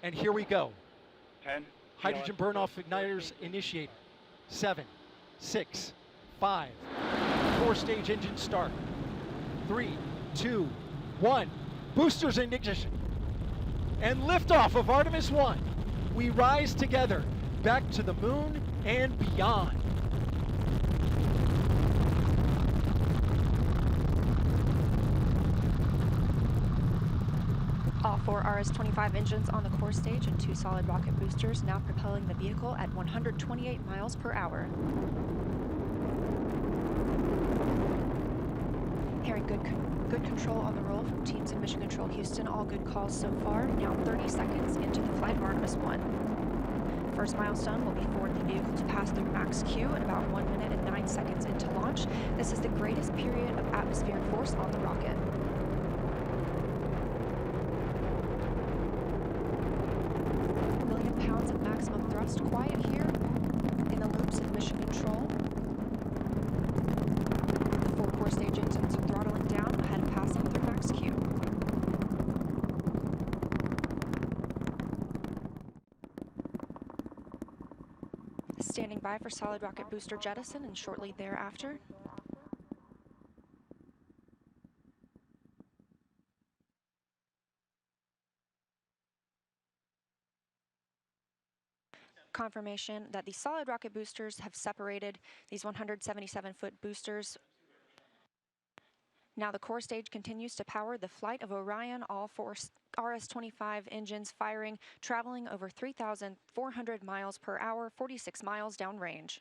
And here we go. 10. Hydrogen burn-off igniters initiated. 7, 6, 5. 4-stage engine start. 3, 2, 1. Boosters in ignition. And liftoff of Artemis 1. We rise together back to the moon and beyond. All 4 RS-25 engines on the core stage and 2 solid rocket boosters now propelling the vehicle at 128 miles per hour. Hearing good control on the roll from teams in Mission Control Houston. All good calls so far. Now 30 seconds into the flight of Artemis 1. First milestone will be for the vehicle to pass through max Q at about 1 minute and 9 seconds into launch. This is the greatest period of atmospheric force on the rocket. Pounds of maximum thrust quiet here in the loops of Mission Control. The 4 core stage engines are throttling down ahead of passing through max Q. Standing by for solid rocket booster jettison and shortly thereafter. Confirmation that the solid rocket boosters have separated these 177-foot boosters. Now the core stage continues to power the flight of Orion, all 4 RS-25 engines firing, traveling over 3,400 miles per hour, 46 miles downrange.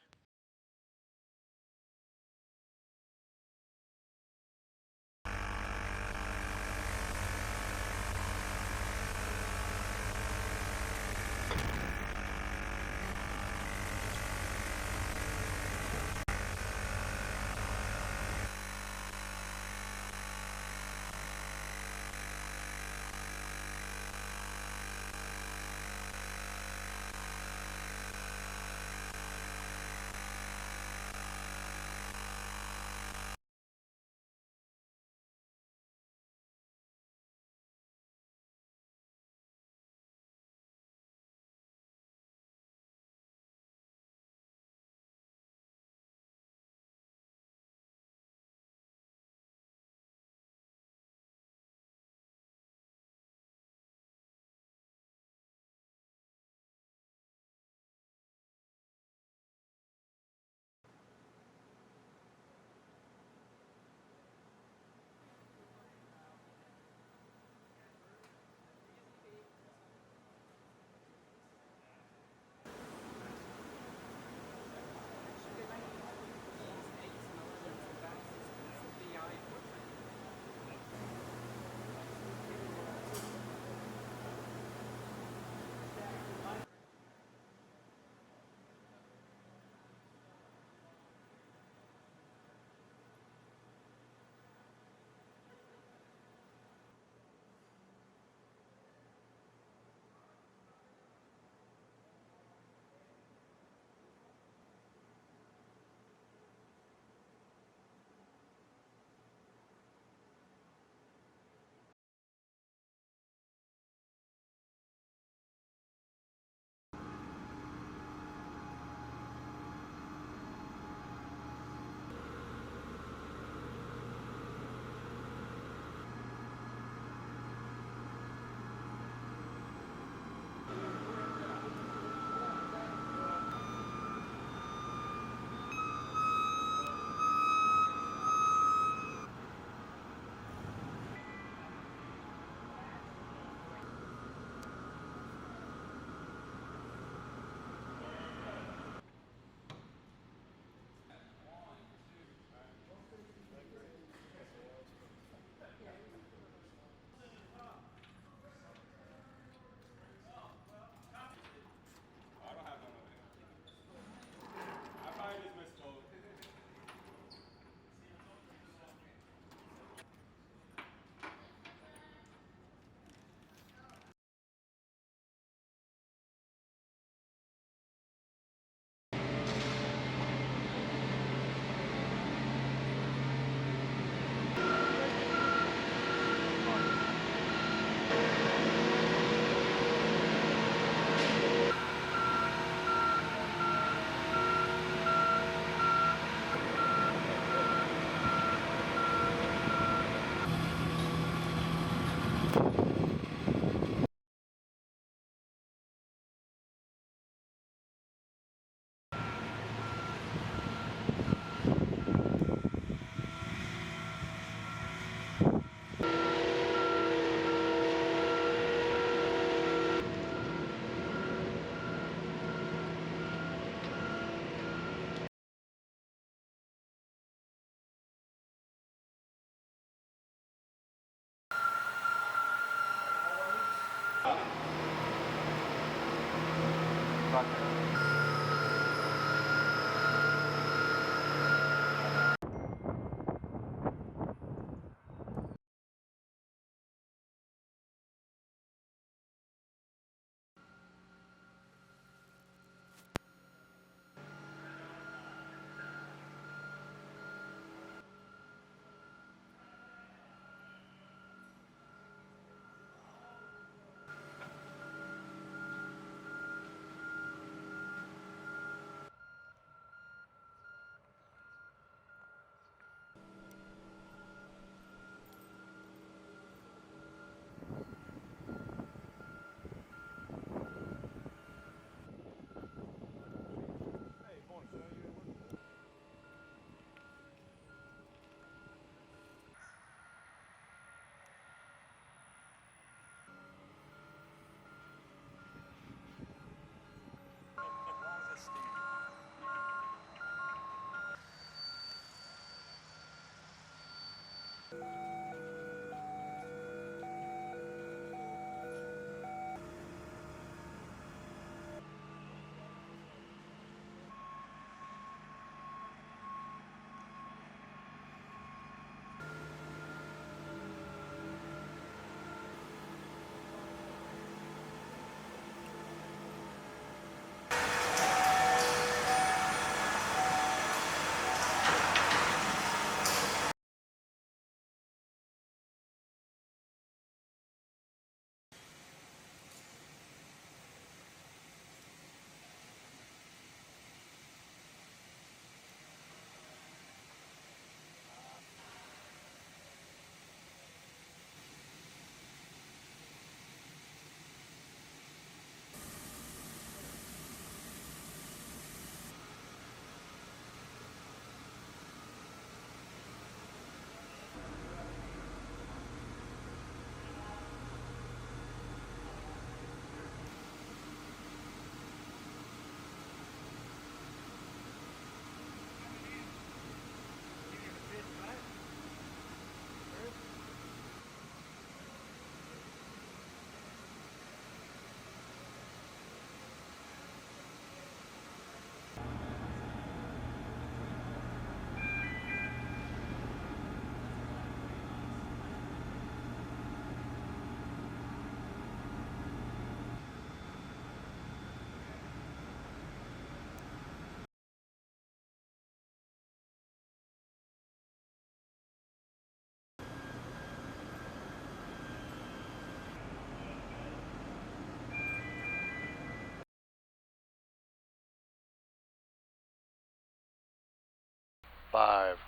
5,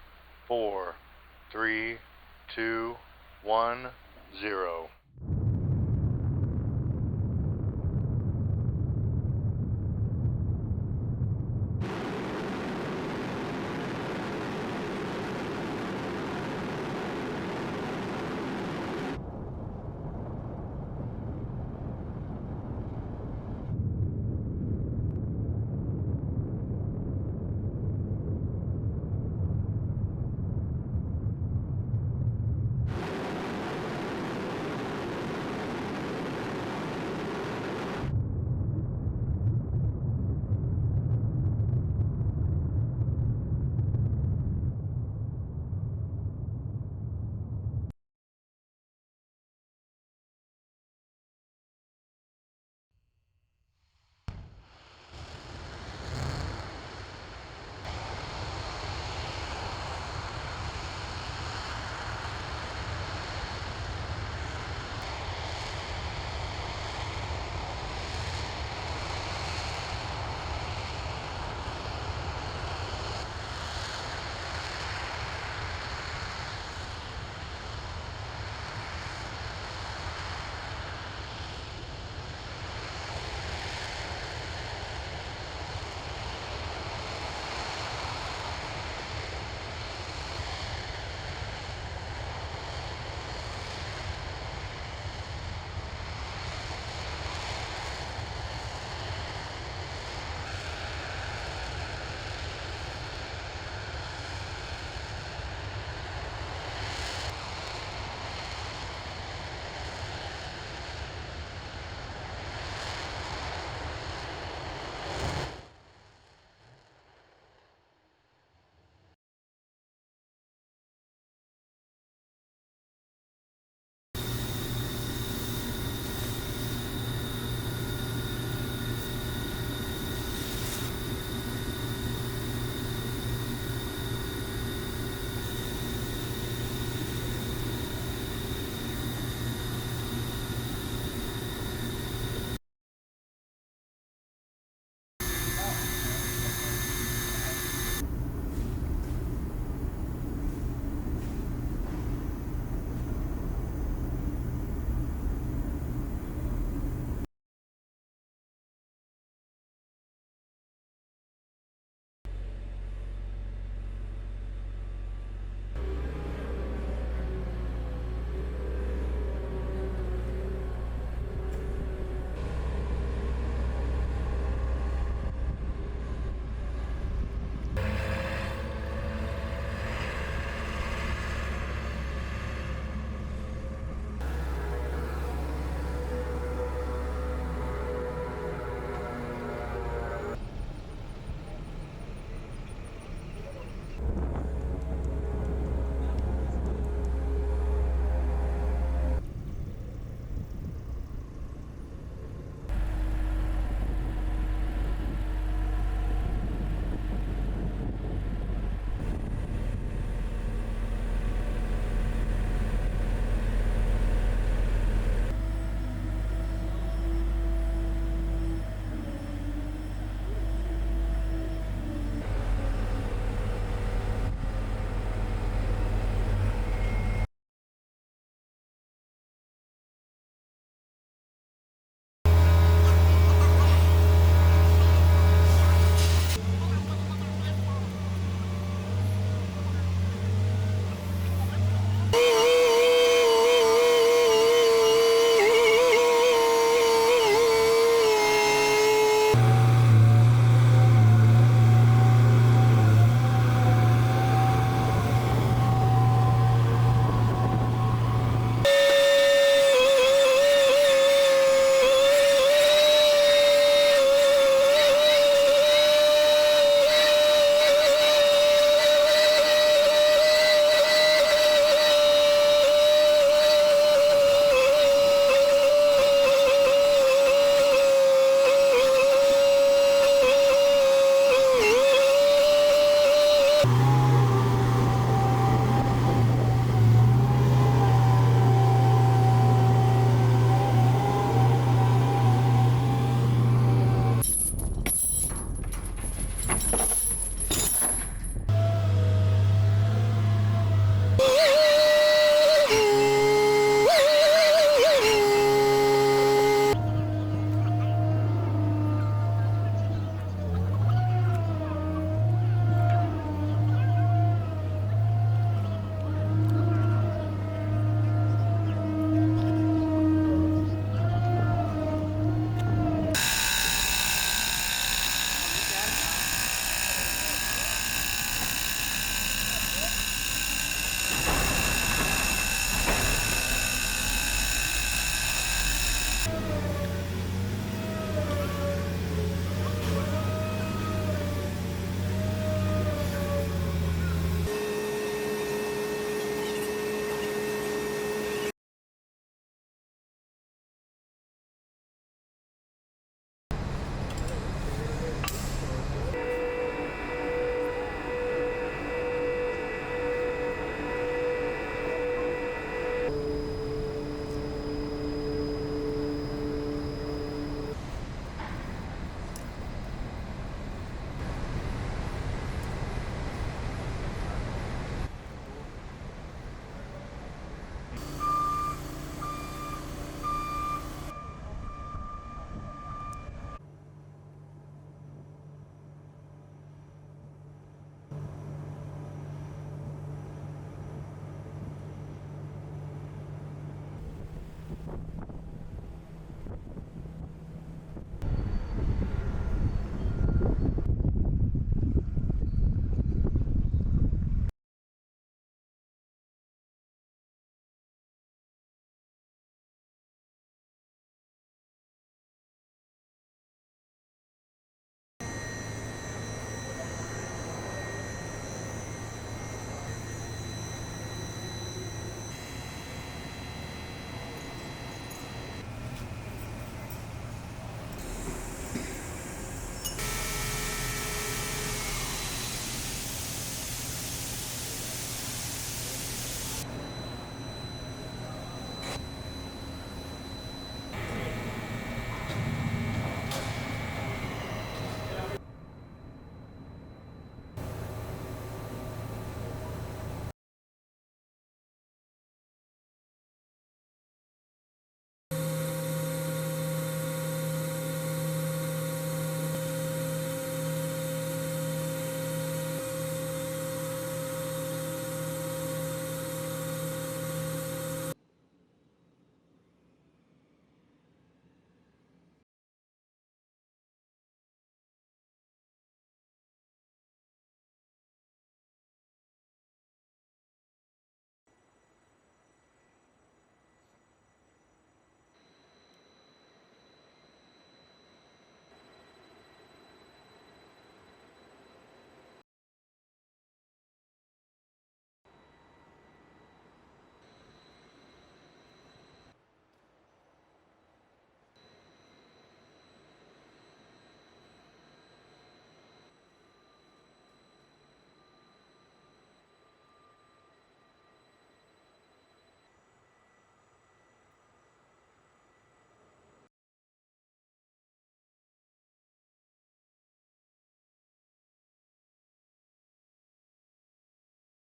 4, 3, 2, 1, 0.